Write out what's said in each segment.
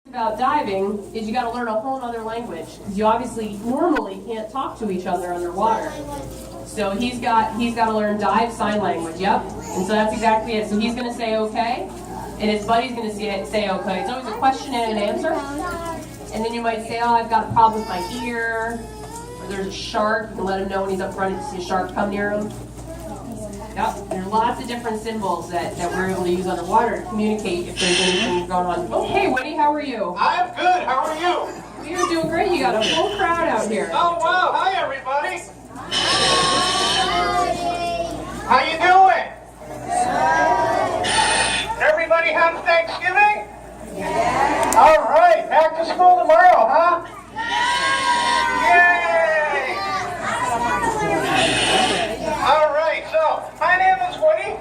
About diving is you got to learn a whole other language because you obviously normally can't talk to each other underwater. So he's got to learn dive sign language. Yep. And so that's exactly it. So he's going to say okay, and his buddy's going to say okay. It's always a question and an answer. And then you might say, oh, I've got a problem with my ear, or there's a shark. You can let him know when he's up front if you see a shark come near him. Yep, there's lots of different symbols that we're able to use underwater to communicate if there's anything going on. Oh, hey, Woody, how are you? I'm good. How are you? You're doing great. You got a full crowd out here. Oh, wow. Hi, everybody. How you doing? Everybody have Thanksgiving? Yeah. All right. Back to school tomorrow, huh? Yay! All right. So, my name is Woody.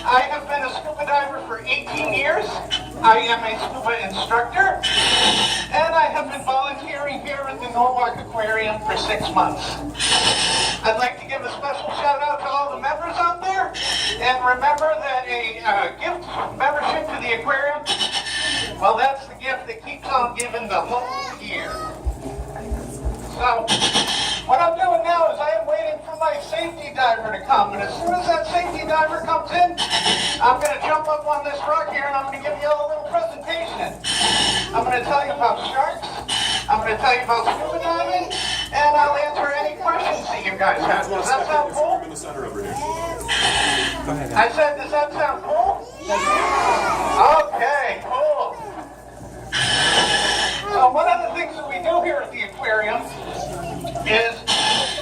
I have been a scuba diver for 18 years. I am a scuba instructor. And I have been volunteering here at the Norwalk Aquarium for 6 months. I'd like to give a special shout out to all the members out there. And remember that a gift membership to the aquarium, well, that's the gift that keeps on giving the whole year. So, what I'm doing now is I am waiting for my safety diver to come. And as soon as that safety diver comes in, I'm going to jump up on this rock here and I'm going to give you all a little presentation. I'm going to tell you about sharks. I'm going to tell you about scuba diving. And I'll answer any questions that you guys have. Does that sound cool? In the center over here. Go ahead. I said, does that sound cool? Okay, cool. So one of the things that we do here at the aquarium is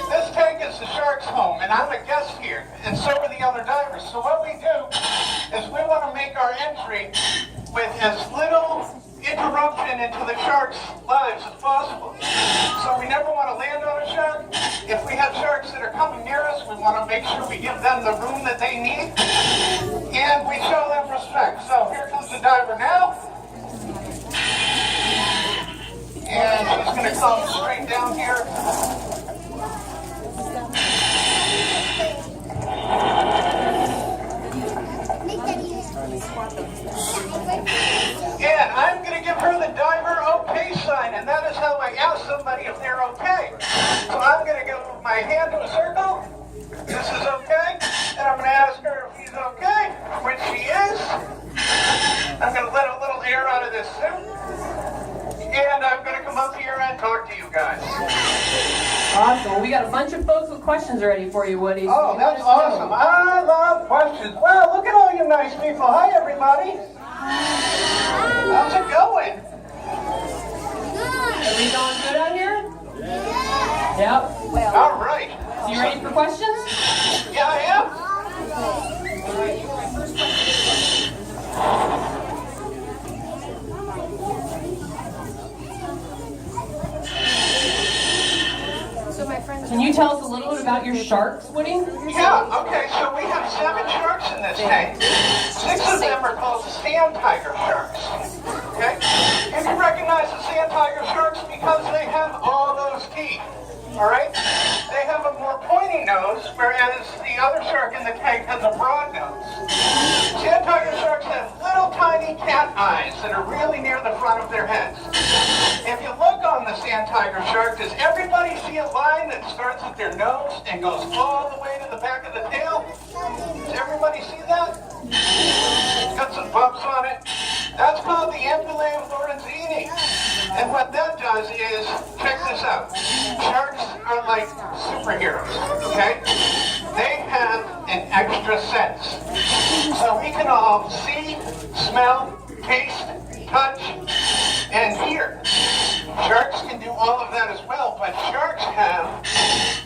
this tank is the shark's home, and I'm a guest here, and so are the other divers. So what we do is we want to make our entry with as little interruption into the sharks' lives as possible. So we never want to land on a shark. If we have sharks that are coming near us, we want to make sure we give them the room that they need, and we show them respect. So here comes the diver now. And she's going to come straight down here. And I'm going to give her the diver okay sign, and that is how I ask somebody if they're okay. So I'm going to give my hand to a circle. This is okay. And I'm going to ask her if she's okay, which she is. I'm going to let a little air out of this suit. And I'm going to come up here and talk to you guys. Awesome. Well, we got a bunch of folks with questions ready for you, Woody. Oh, that's awesome. I love questions. Wow, look at all you nice people. Hi, everybody. How's it going? Are we going good out here? Yep. Well, all right. So you ready for questions? Yeah, I am. All right, you are my first question. Can you tell us a little bit about your sharks, Woody? Yeah, okay, so we have 7 sharks in this tank. 6 of them are called sand tiger sharks. Okay? And you recognize the sand tiger sharks because they have all those teeth. Alright? They have a more pointy nose, whereas the other shark in the tank has a broad nose. Sand tiger sharks have little tiny cat eyes that are really near the front of their heads. If you look on the sand tiger shark, does everybody see a line that starts at their nose and goes all the way to the back of the tail? Does everybody see that? Got some bumps on it. That's called the ampullae of Lorenzini. And what that does is, check this out. Sharks are like superheroes, okay? They have an extra sense. So we can all see, smell, taste, touch, and hear. Sharks can do all of that as well, but sharks have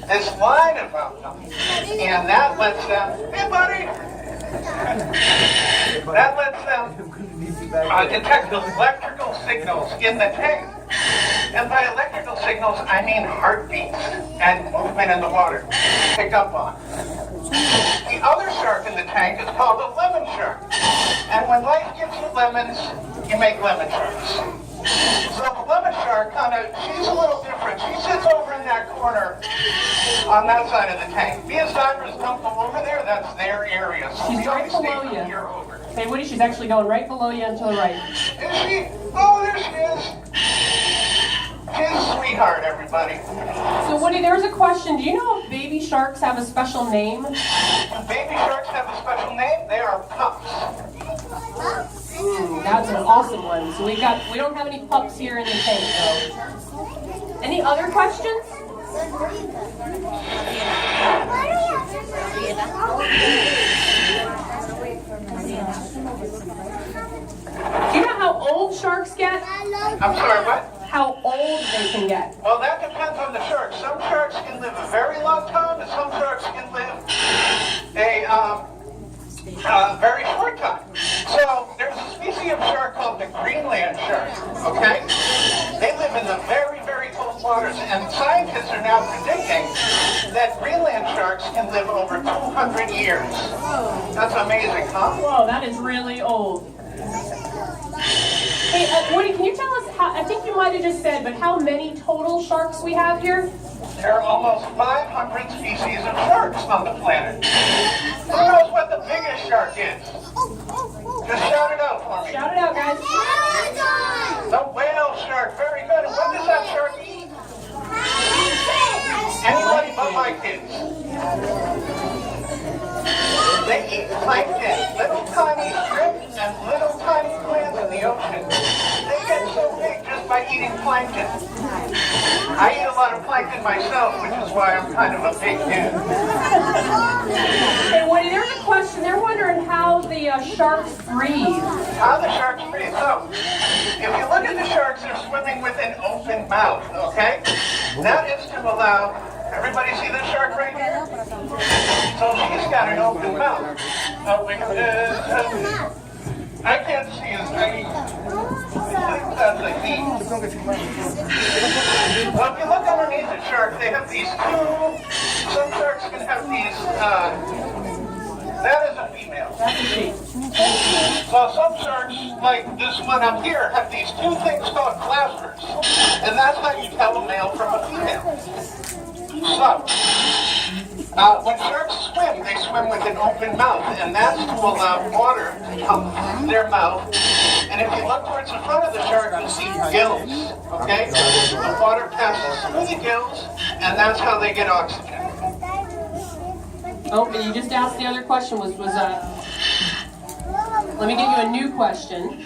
this line about them. And that lets them, hey buddy! That lets them detect electrical signals in the tank. And by electrical signals, I mean heartbeats and movement in the water. Pick up on. The other shark in the tank is called a lemon shark. And when life gives you lemons, you make lemon sharks. So the lemon shark she's a little different. She sits over in that corner on that side of the tank. We as divers don't go over there, that's their area. So she's right below you. Here over. Hey Woody, she's actually going right below you and to the right. Is she? Oh, there she is. sweetheart, everybody. So Woody, there's a question. Do you know if baby sharks have a special name? Do baby sharks have a special name? They are pups. That's an awesome one. So we don't have any pups here in the tank though. Any other questions? Do you know how old sharks get? I'm sorry, what? How old they can get? Well, that depends on the shark. Some sharks can live a very long time, and some sharks can live a very short time. So there's a species of shark called the Greenland shark, okay? They live in the very, very cold waters, and scientists are now predicting that Greenland sharks can live over 200 years. That's amazing, huh? Whoa, that is really old. Hey, Woody, can you tell us how, I think you might have just said, but how many total sharks we have here? There are almost 500 species of sharks on the planet. Who knows what the biggest shark is? Just shout it out for me. Shout it out, guys. The whale shark. Very good. And what does that shark eat? Anybody but my kids. They eat plankton, little tiny shrimp and little tiny plants in the ocean. They get so big just by eating plankton. I eat a lot of plankton myself, which is why I'm kind of a big dude. Hey, Woody, there's a question. They're wondering how the sharks breathe. How the sharks breathe. So, if you look at the sharks, they're swimming with an open mouth, okay? That is to allow, everybody see this shark right here? So she's got an open mouth. I can't see his name. I think that's a he. Well, if you look underneath the shark, they have these some sharks can have these, that is a female. That's a she. So some sharks, like this one up here, have these two things called claspers. And that's how you tell a male from a female. So, when sharks swim, they swim with an open mouth, and that's to allow water to come through their mouth. And if you look towards the front of the shark, you'll see gills, okay? The water passes through the gills, and that's how they get oxygen. Oh, and you just asked the other question let me give you a new question.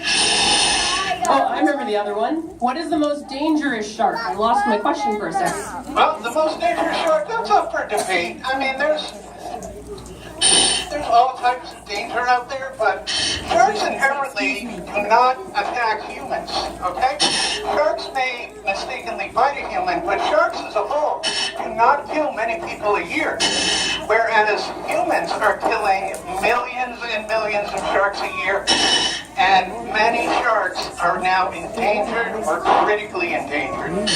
Oh, I remember the other one. What is the most dangerous shark? I lost my question for a second. Well, the most dangerous shark, that's up for debate. I mean, there's all types of danger out there, but sharks inherently do not attack humans, okay? Sharks may mistakenly bite a human, but sharks as a whole do not kill many people a year, whereas humans are killing millions and millions of sharks a year, and many sharks are now endangered or critically endangered.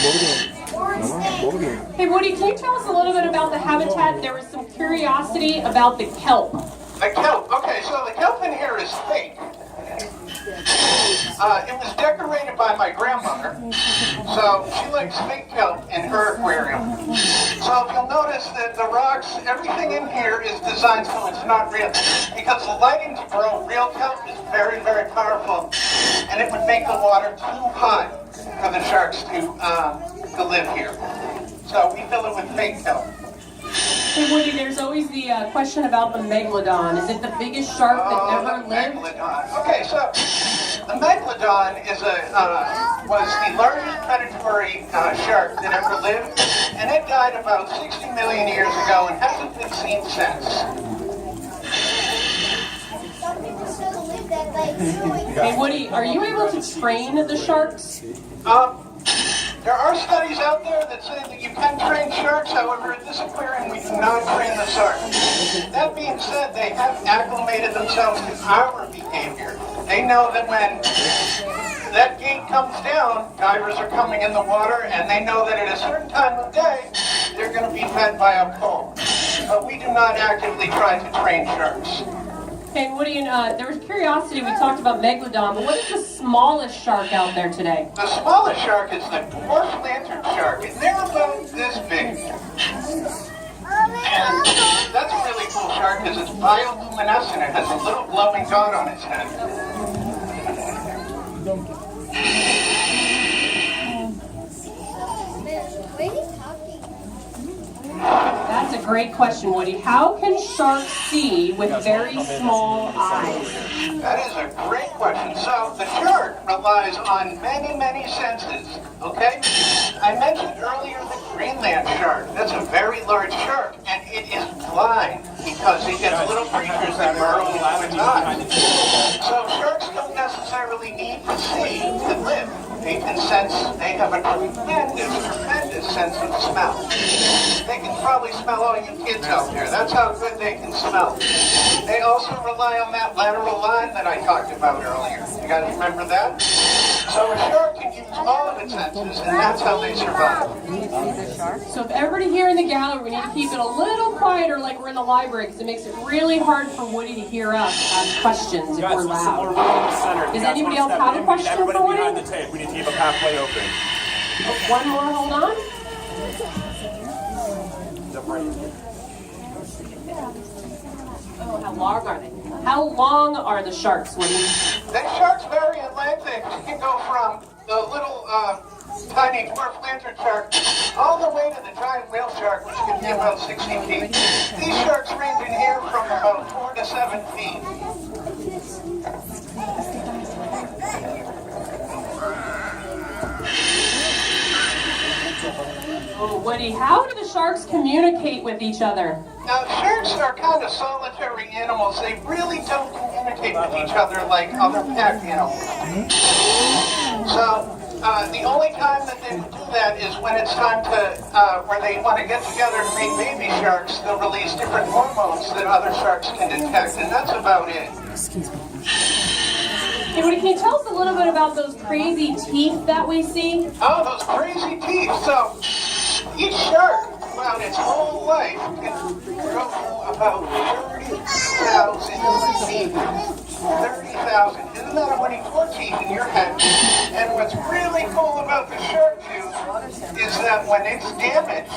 Hey, Woody, can you tell us a little bit about the habitat? There was some curiosity about the kelp. The kelp. Okay, so the kelp in here is fake. It was decorated by my grandmother, so she likes fake kelp in her aquarium. So if you'll notice that the rocks, everything in here is designed so it's not real, because the lighting to grow real kelp is very, very powerful, and it would make the water too hot for the sharks to live here. So we fill it with fake kelp. Hey, Woody, there's always the question about the megalodon. Is it the biggest shark that ever lived? Megalodon. Okay, so the megalodon is was the largest predatory shark that ever lived, and it died about 60 million years ago and hasn't been seen since. Hey, Woody, are you able to train the sharks? There are studies out there that say that you can train sharks, however, at this aquarium we do not train the sharks. That being said, they have acclimated themselves to our behavior. They know that when that gate comes down, divers are coming in the water, and they know that at a certain time of day, they're going to be fed by a pole. But we do not actively try to train sharks. Hey, Woody, there was curiosity. We talked about megalodon, but what is the smallest shark out there today? The smallest shark is the dwarf lantern shark, and they're about this big. And that's a really cool shark because it's bioluminescent. It has a little glowing dot on its head. great question, Woody. How can sharks see with very small eyes? That is a great question. So the shark relies on many, many senses, okay? I mentioned earlier the Greenland shark. That's a very large shark, and it is blind because it gets little creatures that burrow into its eyes. So sharks don't necessarily need to see to live. They can sense, they have a tremendous sense of smell. They can probably smell all you kids out there. That's how good they can smell. They also rely on that lateral line that I talked about earlier. You guys remember that? So a shark can use all of its senses, and that's how they survive. So if everybody here in the gallery, we need to keep it a little quieter like we're in the library, because it makes it really hard for Woody to hear us ask questions if we're loud. Does anybody else have a question for Woody? Behind the tape. We need to keep a pathway open. Oh, one more, hold on. Oh, how long are they? How long are the sharks, Woody? The sharks vary in length. They can go from the little tiny dwarf lantern shark all the way to the giant whale shark, which can be about 16 feet. These sharks range in here from about 4 to 7 feet. Oh, Woody, how do the sharks communicate with each other? Now, sharks are kind of solitary animals. They really don't communicate with each other like other pack animals. So, the only time that they do that is when it's time to, where they want to get together and make baby sharks. They'll release different hormones that other sharks can detect, and that's about it. Hey, Woody, can you tell us a little bit about those crazy teeth that we see? Oh, those crazy teeth. So, each shark, throughout its whole life, can grow about 30,000 teeth. 30,000. Isn't that many more teeth in your head? And what's really cool about the shark tooth is that when it's damaged,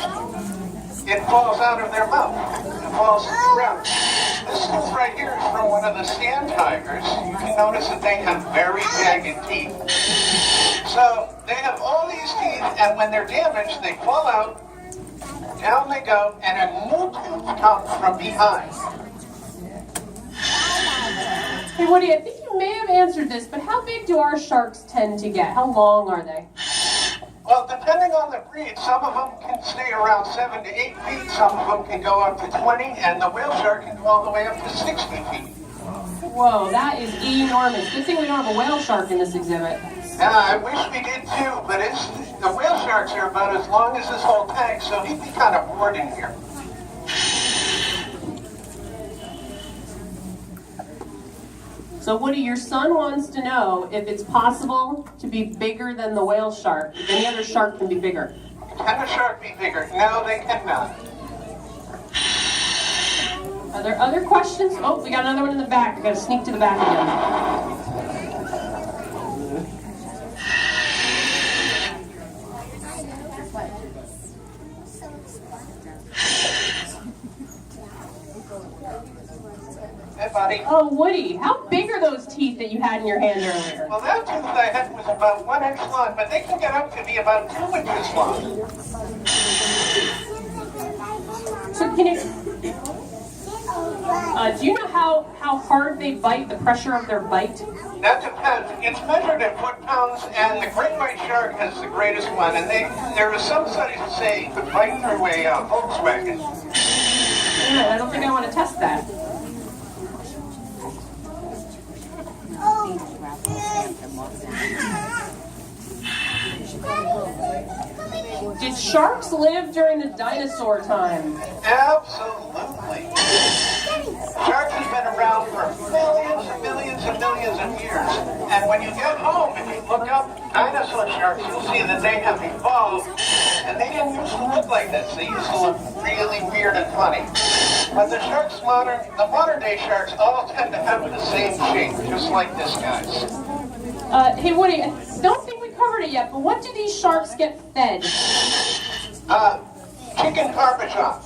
it falls out of their mouth. It falls to the ground. This tooth right here is from one of the sand tigers. You can notice that they have very jagged teeth. So they have all these teeth, and when they're damaged, they fall out, down they go, and a new tooth comes from behind. Hey, Woody, I think you may have answered this, but how big do our sharks tend to get? How long are they? Well, depending on the breed, some of them can stay around 7 to 8 feet, some of them can go up to 20, and the whale shark can go all the way up to 60 feet. Whoa, that is enormous. Good thing we don't have a whale shark in this exhibit. Yeah, I wish we did too, but the whale sharks are about as long as this whole tank, so he'd be kind of bored in here. So Woody, your son wants to know if it's possible to be bigger than the whale shark. If any other shark can be bigger. Can a shark be bigger? No, they cannot. Are there other questions? Oh, we got another one in the back. We got to sneak to the back again. Hey, buddy. Oh, Woody, how big are those teeth that you had in your hand earlier? Well, that tooth I had was about 1 inch long, but they can get up to be about 2 inches long. So can you... do you know how hard they bite, the pressure of their bite? That depends. It's measured in foot-pounds, and the great white shark has the greatest one, and there are some studies that say it could bite through a Volkswagen. Yeah, I don't think I want to test that. Did sharks live during the dinosaur time? Absolutely. Sharks have been around for millions and millions and millions of years. And when you get home and you look up dinosaur sharks, you'll see that they have evolved. And they didn't used to look like this. They used to look really weird and funny. But the modern day sharks all tend to have the same shape, just like this guy's. Hey Woody, I don't think we covered it yet, but what do these sharks get fed? Chicken parmesan.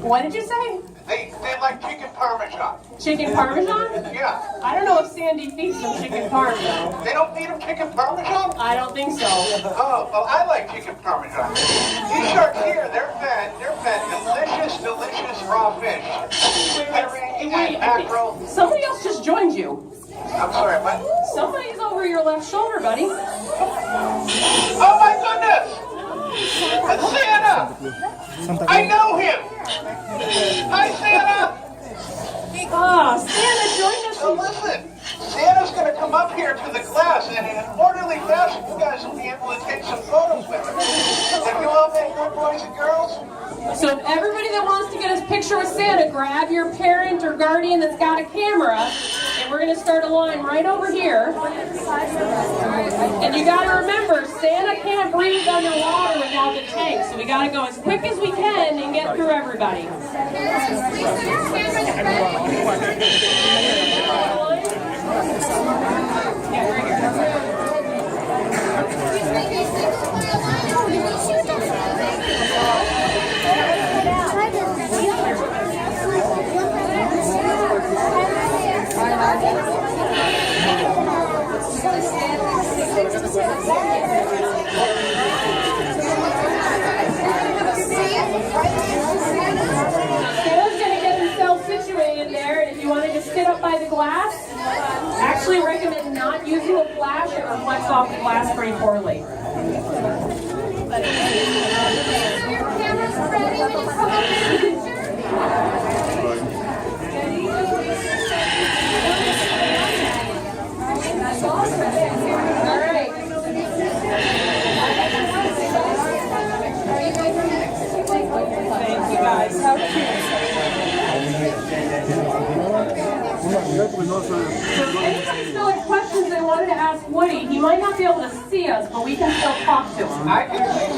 What did you say? They like chicken parmesan. Chicken parmesan? Yeah. I don't know if Sandy feeds them chicken parmesan. They don't feed them chicken parmesan? I don't think so. Oh, well, I like chicken parmesan. These sharks here, they're fed delicious raw fish. Herring and mackerel. Somebody else just joined you. I'm sorry, what? Somebody's over your left shoulder, buddy. Oh my goodness! It's Santa! I know him! Hi, Santa! Ah, Santa joined us. So listen, Santa's gonna come up here to the glass, and in an orderly fashion, you guys will be able to take some photos with him. Have you all been good boys and girls? So if everybody that wants to get a picture with Santa, grab your parent or guardian that's got a camera, and we're going to start a line right over here. And you got to remember, Santa can't breathe underwater without the tank, so we got to go as quick as we can and get through everybody. Yeah, right here. Sit up by the glass. Actually recommend not using a flash. It reflects off the glass pretty poorly. All right. Thank you guys. How cute. So if anybody still has questions they wanted to ask Woody, he might not be able to see us, but we can still talk to him. I can see